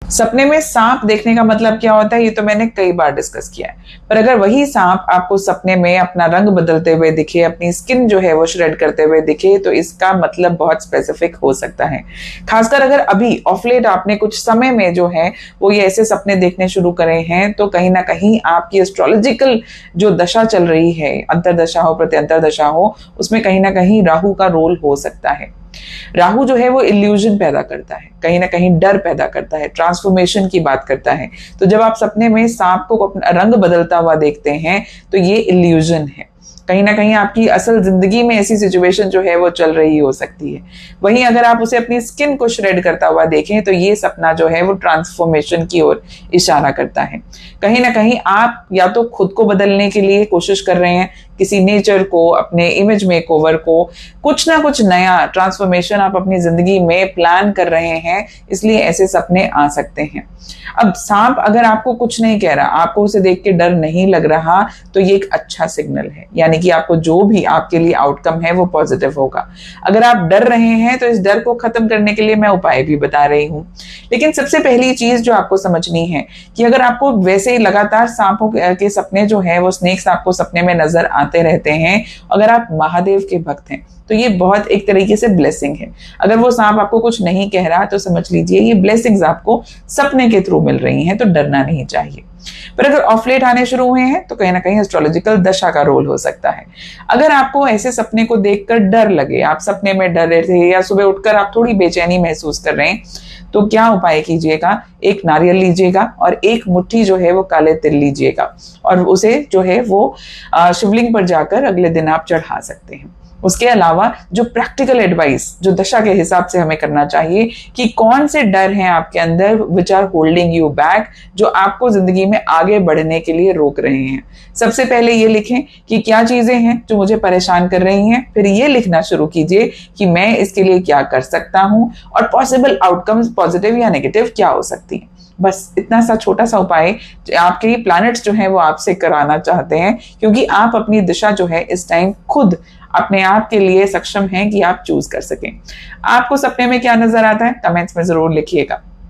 सपने में सांप देखने का मतलब क्या होता है, ये तो मैंने कई बार डिस्कस किया है। पर अगर वही सांप आपको सपने में अपना रंग बदलते हुए दिखे, अपनी स्किन जो है वो श्रेड करते हुए दिखे, तो इसका मतलब बहुत स्पेसिफिक हो सकता है। खासकर अगर अभी ऑफ लेट आपने कुछ समय में जो है वो ये ऐसे सपने देखने शुरू करे हैं, तो कहीं ना कहीं आपकी एस्ट्रोलॉजिकल जो दशा चल रही है, अंतरदशा हो प्रत्यंतर दशा हो, उसमें कहीं ना कहीं राहु का रोल हो सकता है। राहु जो है वो इल्यूजन पैदा करता है, कहीं ना कहीं डर पैदा करता है, ट्रांसफॉर्मेशन की बात करता है। तो जब आप सपने में सांप को अपना रंग बदलता हुआ देखते हैं तो ये इल्यूजन है। कहीं ना कहीं आपकी असल जिंदगी में ऐसी सिचुएशन जो है वो चल रही हो सकती है। वहीं अगर आप उसे अपनी स्किन को श्रेड करता हुआ देखें तो ये सपना जो है वो ट्रांसफॉर्मेशन की ओर इशारा करता है। कहीं ना कहीं आप या तो खुद को बदलने के लिए कोशिश कर रहे हैं, किसी नेचर को, अपने इमेज मेकओवर को, कुछ ना कुछ नया ट्रांसफॉर्मेशन आप अपनी जिंदगी में प्लान कर रहे हैं, इसलिए ऐसे सपने आ सकते हैं। अब सांप अगर आपको कुछ नहीं कह रहा, आपको उसे देख के डर नहीं लग रहा, तो ये एक अच्छा सिग्नल है, यानी कि आपको जो भी आपके लिए आउटकम है वो पॉजिटिव होगा। अगर आप डर रहे हैं तो इस डर को खत्म करने के लिए मैं उपाय भी बता रही हूँ। लेकिन सबसे पहली चीज जो आपको समझनी है कि अगर आपको वैसे ही लगातार सांपों के सपने जो है वो स्नेक्स आपको सपने में नजर आते रहते हैं, अगर आप महादेव के भक्त हैं तो ये बहुत एक तरीके से ब्लेसिंग है। अगर वो सांप आपको कुछ नहीं कह रहा तो समझ लीजिए ये ब्लेसिंग्स आपको सपने के थ्रू मिल रही हैं, तो डरना नहीं चाहिए। पर अगर ऑफ लेट आने शुरू हुए हैं तो कहीं ना कहीं एस्ट्रोलॉजिकल दशा का रोल हो सकता है। अगर आपको ऐसे सपने को देखकर डर लगे, आप सपने में डर रहे थे या सुबह उठकर आप थोड़ी बेचैनी महसूस कर रहे हैं, तो क्या उपाय कीजिएगा, एक नारियल लीजिएगा और एक मुट्ठी जो है वो काले तिल लीजिएगा और उसे जो है वो शिवलिंग पर जाकर अगले दिन आप चढ़ा सकते हैं। उसके अलावा जो प्रैक्टिकल एडवाइस जो दशा के हिसाब से हमें करना चाहिए कि कौन से डर हैं आपके अंदर which are holding you back, जो आपको जिंदगी में आगे बढ़ने के लिए रोक रहे हैं। सबसे पहले ये लिखें कि क्या चीजें हैं जो मुझे परेशान कर रही हैं, फिर ये लिखना शुरू कीजिए कि मैं इसके लिए क्या कर सकता हूं और पॉसिबल आउटकम्स पॉजिटिव या नेगेटिव क्या हो सकती हैं। बस इतना सा छोटा सा उपाय आपके प्लैनेट्स जो हैं वो आपसे कराना चाहते हैं, क्योंकि आप अपनी दिशा जो है इस टाइम खुद अपने आप के लिए सक्षम हैं कि आप चूज कर सकें। आपको सपने में क्या नजर आता है कमेंट्स में जरूर लिखिएगा।